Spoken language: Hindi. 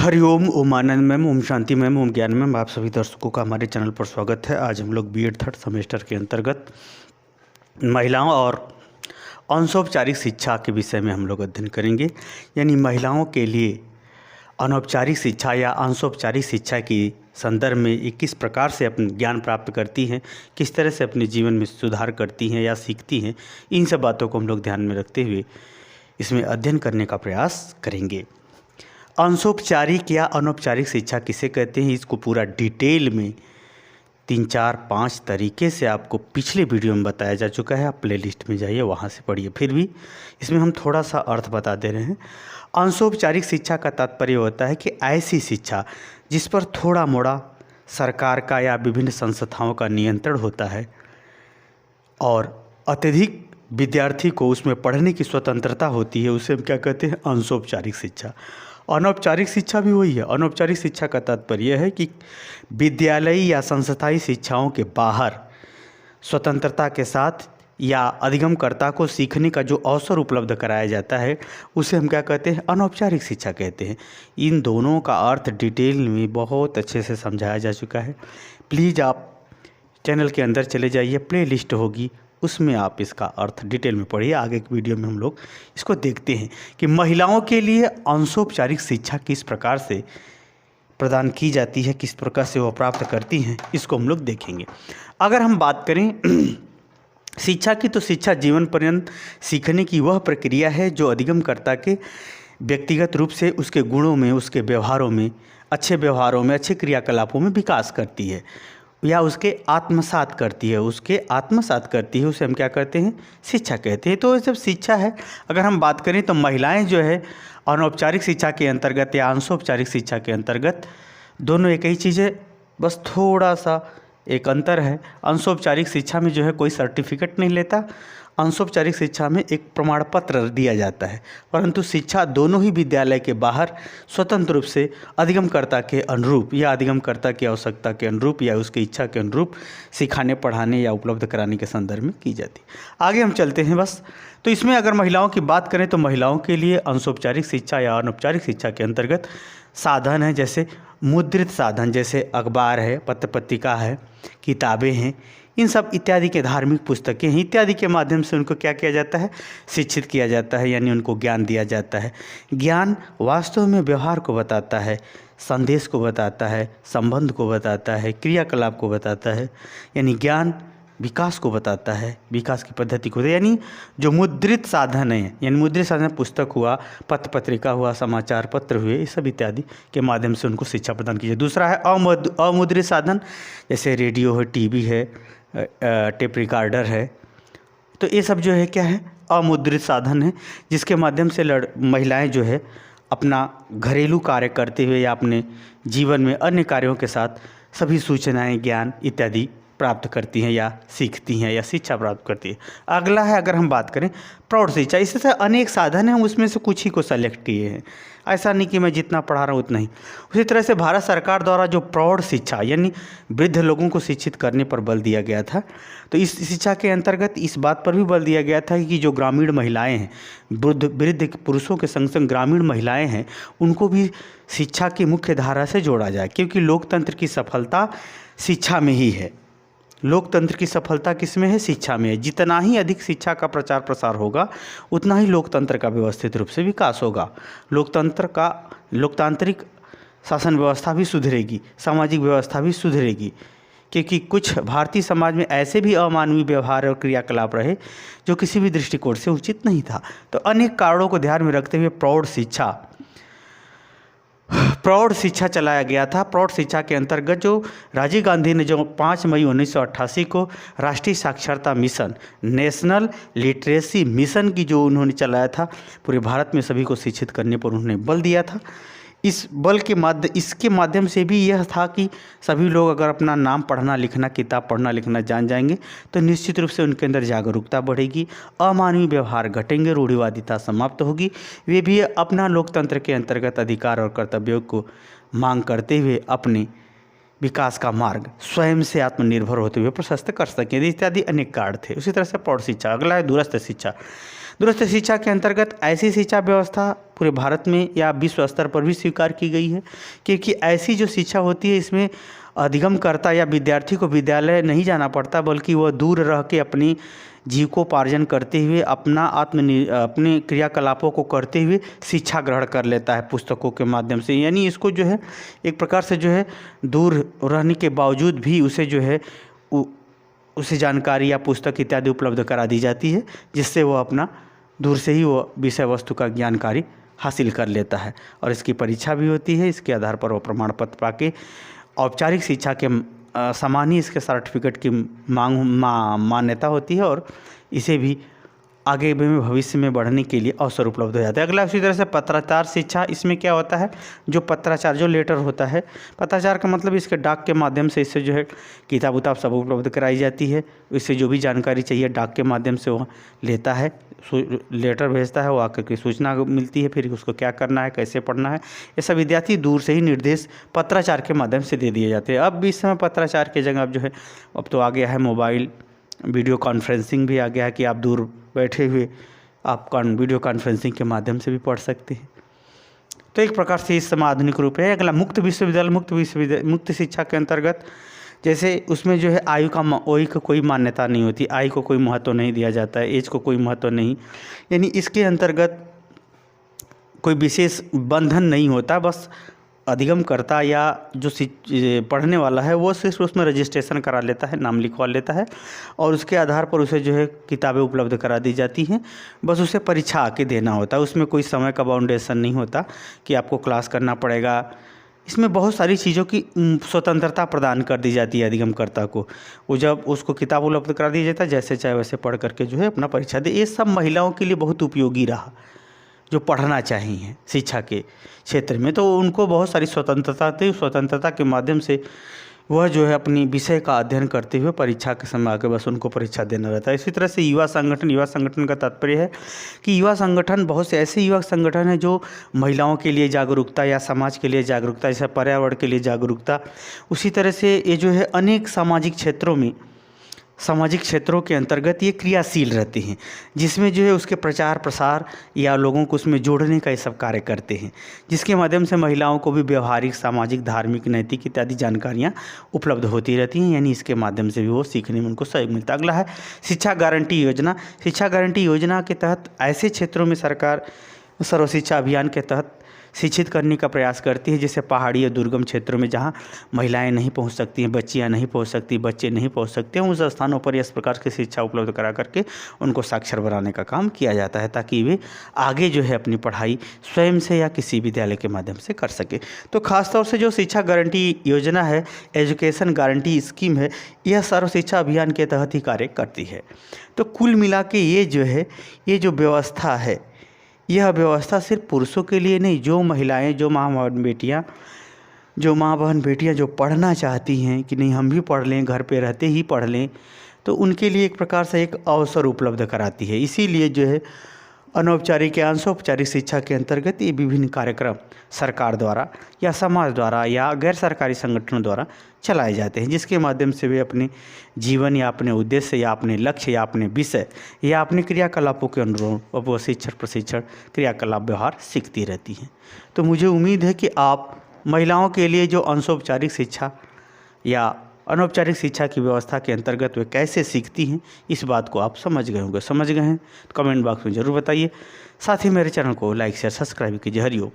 हरिओम, ओम आनंद मैम, ओम शांति मैम, ओम ज्ञान मैम। आप सभी दर्शकों का हमारे चैनल पर स्वागत है। आज हम लोग बीएड थर्ड सेमेस्टर के अंतर्गत महिलाओं और अनौपचारिक शिक्षा के विषय में हम लोग अध्ययन करेंगे। यानी महिलाओं के लिए अनौपचारिक शिक्षा या अनौपचारिक शिक्षा की संदर्भ में ये किस प्रकार से अपने ज्ञान प्राप्त करती हैं, किस तरह से अपने जीवन में सुधार करती हैं या सीखती हैं, इन सब बातों को हम लोग ध्यान में रखते हुए इसमें अध्ययन करने का प्रयास करेंगे। अनौपचारिक या अनौपचारिक शिक्षा किसे कहते हैं, इसको पूरा डिटेल में 3, 4, 5 तरीके से आपको पिछले वीडियो में बताया जा चुका है। आप प्लेलिस्ट में जाइए, वहाँ से पढ़िए। फिर भी इसमें हम थोड़ा सा अर्थ बता दे रहे हैं। अनौपचारिक शिक्षा का तात्पर्य होता है कि ऐसी शिक्षा जिस पर थोड़ा मोड़ा सरकार का या विभिन्न संस्थाओं का नियंत्रण होता है और अत्यधिक विद्यार्थी को उसमें पढ़ने की स्वतंत्रता होती है, उसे हम क्या कहते हैं, अनौपचारिक शिक्षा। अनौपचारिक शिक्षा भी वही है। अनौपचारिक शिक्षा का तात्पर्य है कि विद्यालयी या संस्थाई शिक्षाओं के बाहर स्वतंत्रता के साथ या अधिगमकर्ता को सीखने का जो अवसर उपलब्ध कराया जाता है, उसे हम क्या कहते हैं, अनौपचारिक शिक्षा कहते हैं। इन दोनों का अर्थ डिटेल में बहुत अच्छे से समझाया जा चुका है। प्लीज़ आप चैनल के अंदर चले जाइए, प्ले लिस्ट होगी, उसमें आप इसका अर्थ डिटेल में पढ़िए। आगे की वीडियो में हम लोग इसको देखते हैं कि महिलाओं के लिए अनौपचारिक शिक्षा किस प्रकार से प्रदान की जाती है, किस प्रकार से वो प्राप्त करती हैं, इसको हम लोग देखेंगे। अगर हम बात करें शिक्षा की, तो शिक्षा जीवन पर्यंत सीखने की वह प्रक्रिया है जो अधिगमकर्ता के व्यक्तिगत रूप से उसके गुणों में, उसके व्यवहारों में, अच्छे क्रियाकलापों में विकास करती है या उसके आत्मसात करती है। उसे हम क्या कहते हैं, शिक्षा कहते हैं। तो जब शिक्षा है, अगर हम बात करें तो महिलाएं जो है अनौपचारिक शिक्षा के अंतर्गत या अनौपचारिक शिक्षा के अंतर्गत दोनों एक ही चीज़ है, बस थोड़ा सा एक अंतर है। अनौपचारिक शिक्षा में जो है कोई सर्टिफिकेट नहीं लेता, अनौपचारिक शिक्षा में एक प्रमाण पत्र दिया जाता है। परंतु शिक्षा दोनों ही विद्यालय के बाहर स्वतंत्र रूप से अधिगमकर्ता के अनुरूप या अधिगमकर्ता की आवश्यकता के अनुरूप या उसकी इच्छा के अनुरूप सिखाने, पढ़ाने या उपलब्ध कराने के संदर्भ में की जाती है। आगे हम चलते हैं बस। तो इसमें अगर महिलाओं की बात करें तो महिलाओं के लिए अनौपचारिक शिक्षा या अनौपचारिक शिक्षा के अंतर्गत साधन है, जैसे मुद्रित साधन, जैसे अखबार है, पत्र पत्रिका है, किताबें हैं, इन सब इत्यादि के, धार्मिक पुस्तकें हैं, इत्यादि के माध्यम से उनको क्या किया जाता है, शिक्षित किया जाता है, यानी उनको ज्ञान दिया जाता है। ज्ञान वास्तव में व्यवहार को बताता है, संदेश को बताता है, संबंध को बताता है, क्रियाकलाप को बताता है। यानी ज्ञान विकास को बताता है, विकास की पद्धति को। यानी जो मुद्रित साधन है, यानी मुद्रित साधन पुस्तक हुआ, पत्र पत्रिका हुआ, समाचार पत्र हुए, ये सब इत्यादि के माध्यम से उनको शिक्षा प्रदान की जाए। दूसरा है अमुद्रित साधन, जैसे रेडियो है, टीवी है, टेप रिकॉर्डर है। तो ये सब जो है क्या है, अमुद्रित साधन है, जिसके माध्यम से महिलाएं जो है अपना घरेलू कार्य करते हुए या अपने जीवन में अन्य कार्यों के साथ सभी सूचनाएं, ज्ञान इत्यादि प्राप्त करती हैं या सीखती हैं या शिक्षा प्राप्त करती है। अगला है, अगर हम बात करें प्रौढ़ शिक्षा, इससे अनेक साधन हैं, हम उसमें से कुछ ही को सेलेक्ट किए हैं। ऐसा नहीं कि मैं जितना पढ़ा रहा हूँ उतना ही। उसी तरह से भारत सरकार द्वारा जो प्रौढ़ शिक्षा यानी वृद्ध लोगों को शिक्षित करने पर बल दिया गया था, तो इस शिक्षा के अंतर्गत इस बात पर भी बल दिया गया था कि जो ग्रामीण महिलाएं हैं, वृद्ध पुरुषों के संग संग ग्रामीण महिलाएं हैं, उनको भी शिक्षा की मुख्य धारा से जोड़ा जाए, क्योंकि लोकतंत्र की सफलता शिक्षा में ही है। लोकतंत्र की सफलता किसमें है, शिक्षा में है। जितना ही अधिक शिक्षा का प्रचार प्रसार होगा, उतना ही लोकतंत्र का व्यवस्थित रूप से विकास होगा। लोकतांत्रिक शासन व्यवस्था भी सुधरेगी, सामाजिक व्यवस्था भी सुधरेगी, क्योंकि कुछ भारतीय समाज में ऐसे भी अमानवीय व्यवहार और क्रियाकलाप रहे जो किसी भी दृष्टिकोण से उचित नहीं था। तो अनेक कारणों को ध्यान में रखते हुए प्रौढ़ शिक्षा चलाया गया था। प्रौढ़ शिक्षा के अंतर्गत जो राजीव गांधी ने जो 5 मई 1988 को राष्ट्रीय साक्षरता मिशन, नेशनल लिटरेसी मिशन की जो उन्होंने चलाया था, पूरे भारत में सभी को शिक्षित करने पर उन्होंने बल दिया था। इसके माध्यम से भी यह था कि सभी लोग अगर अपना नाम पढ़ना लिखना, किताब पढ़ना लिखना जान जाएंगे तो निश्चित रूप से उनके अंदर जागरूकता बढ़ेगी, अमानवीय व्यवहार घटेंगे, रूढ़िवादिता समाप्त होगी। वे भी अपना लोकतंत्र के अंतर्गत अधिकार और कर्तव्यों को मांग करते हुए अपने विकास का मार्ग स्वयं से आत्मनिर्भर होते हुए प्रशस्त कर सकें, इत्यादि अनेक कारण थे। उसी तरह से प्रौढ़ शिक्षा। अगला है दूरस्थ शिक्षा। दूरस्थ शिक्षा के अंतर्गत ऐसी शिक्षा व्यवस्था पूरे भारत में या विश्व स्तर पर भी स्वीकार की गई है, क्योंकि ऐसी जो शिक्षा होती है इसमें अधिगमकर्ता या विद्यार्थी को विद्यालय नहीं जाना पड़ता, बल्कि वह दूर रह के अपनी जीविकोपार्जन करते हुए अपने क्रियाकलापों को करते हुए शिक्षा ग्रहण कर लेता है पुस्तकों के माध्यम से। यानी इसको जो है एक प्रकार से जो है दूर रहने के बावजूद भी उसे जो है उसे जानकारी या पुस्तक इत्यादि उपलब्ध करा दी जाती है, जिससे वो अपना दूर से ही वो विषय वस्तु का जानकारी हासिल कर लेता है। और इसकी परीक्षा भी होती है, इसके आधार पर वो प्रमाण पत्र पाके औपचारिक शिक्षा के समान ही इसके सर्टिफिकेट की मान्यता होती है और इसे भी आगे में भविष्य में बढ़ने के लिए अवसर उपलब्ध हो जाता है। अगला उसी तरह से पत्राचार शिक्षा, इसमें क्या होता है, जो पत्राचार जो लेटर होता है, पत्राचार का मतलब इसके डाक के माध्यम से इससे जो है किताब उताब सब उपलब्ध कराई जाती है। इससे जो भी जानकारी चाहिए डाक के माध्यम से वो लेता है, लेटर भेजता है, वो आकर के सूचना मिलती है, फिर उसको क्या करना है, कैसे पढ़ना है, ये सब विद्यार्थी दूर से ही निर्देश पत्राचार के माध्यम से दे दिए जाते हैं। अब इस समय पत्राचार की जगह अब जो है अब तो आ गया है मोबाइल, वीडियो कॉन्फ्रेंसिंग भी आ गया है कि आप दूर बैठे हुए आप वीडियो कॉन्फ्रेंसिंग के माध्यम से भी पढ़ सकते हैं। तो एक प्रकार से इस समय आधुनिक रूप है। अगला मुक्त विश्वविद्यालय, मुक्त शिक्षा के अंतर्गत जैसे उसमें जो है आयु का कोई मान्यता नहीं होती, आयु को कोई महत्व नहीं दिया जाता है, एज को कोई महत्व नहीं, यानी इसके अंतर्गत कोई विशेष बंधन नहीं होता। बस अधिगमकर्ता या जो पढ़ने वाला है वो सिर्फ उसमें रजिस्ट्रेशन करा लेता है, नाम लिखवा लेता है और उसके आधार पर उसे जो है किताबें उपलब्ध करा दी जाती हैं। बस उसे परीक्षा आके देना होता है, उसमें कोई समय का बाउंडेशन नहीं होता कि आपको क्लास करना पड़ेगा। इसमें बहुत सारी चीज़ों की स्वतंत्रता प्रदान कर दी जाती है अधिगमकर्ता को। वो जब उसको किताब उपलब्ध करा दिया जाता है, जैसे चाहे वैसे पढ़ करके जो है अपना परीक्षा दे। ये सब महिलाओं के लिए बहुत उपयोगी रहा, जो पढ़ना चाहिए शिक्षा के क्षेत्र में, तो उनको बहुत सारी स्वतंत्रता थी। स्वतंत्रता के माध्यम से वह जो है अपनी विषय का अध्ययन करते हुए परीक्षा के समय आके बस उनको परीक्षा देना रहता है। इसी तरह से युवा संगठन का तात्पर्य है कि युवा संगठन, बहुत से ऐसे युवा संगठन हैं जो महिलाओं के लिए जागरूकता या समाज के लिए जागरूकता, जैसे पर्यावरण के लिए जागरूकता, उसी तरह से ये जो है अनेक सामाजिक क्षेत्रों के अंतर्गत ये क्रियाशील रहते हैं, जिसमें जो है उसके प्रचार प्रसार या लोगों को उसमें जोड़ने का ये सब कार्य करते हैं, जिसके माध्यम से महिलाओं को भी व्यवहारिक, सामाजिक, धार्मिक, नैतिक इत्यादि जानकारियाँ उपलब्ध होती रहती हैं। यानी इसके माध्यम से भी वो सीखने में उनको सहयोग मिलता है। अगला है शिक्षा गारंटी योजना। शिक्षा गारंटी योजना के तहत ऐसे क्षेत्रों में सरकार सर्व शिक्षा अभियान के तहत शिक्षित करने का प्रयास करती है, जैसे पहाड़ी या दुर्गम क्षेत्रों में जहाँ महिलाएं नहीं पहुँच सकती हैं, बच्चियाँ नहीं पहुँच सकती, बच्चे नहीं पहुँच सकते हैं, उस स्थानों पर इस प्रकार की शिक्षा उपलब्ध करा करके उनको साक्षर बनाने का काम किया जाता है, ताकि वे आगे जो है अपनी पढ़ाई स्वयं से या किसी विद्यालय के माध्यम से कर सके। तो खासतौर से जो शिक्षा गारंटी योजना है, एजुकेशन गारंटी स्कीम है, यह सर्व शिक्षा अभियान के तहत ही कार्य करती है। तो कुल मिला के ये जो व्यवस्था है, यह व्यवस्था सिर्फ पुरुषों के लिए नहीं, जो महिलाएं, जो माँ बहन बेटियां जो पढ़ना चाहती हैं कि नहीं हम भी पढ़ लें, घर पे रहते ही पढ़ लें, तो उनके लिए एक प्रकार से एक अवसर उपलब्ध कराती है। इसीलिए जो है अनौपचारिक या अंशौपचारिक शिक्षा के अंतर्गत ये विभिन्न कार्यक्रम सरकार द्वारा या समाज द्वारा या गैर सरकारी संगठनों द्वारा चलाए जाते हैं, जिसके माध्यम से वे अपने जीवन या अपने उद्देश्य या अपने लक्ष्य या अपने विषय या अपने क्रियाकलापों के अनुरूप वो शिक्षण प्रशिक्षण क्रियाकलाप व्यवहार सीखती रहती हैं। तो मुझे उम्मीद है कि आप महिलाओं के लिए जो अंशौपचारिक शिक्षा या अनौपचारिक शिक्षा की व्यवस्था के अंतर्गत वे कैसे सीखती हैं, इस बात को आप समझ गए हैं तो कमेंट बॉक्स में ज़रूर बताइए। साथ ही मेरे चैनल को लाइक शेयर सब्सक्राइब कीजिए। हरिओम।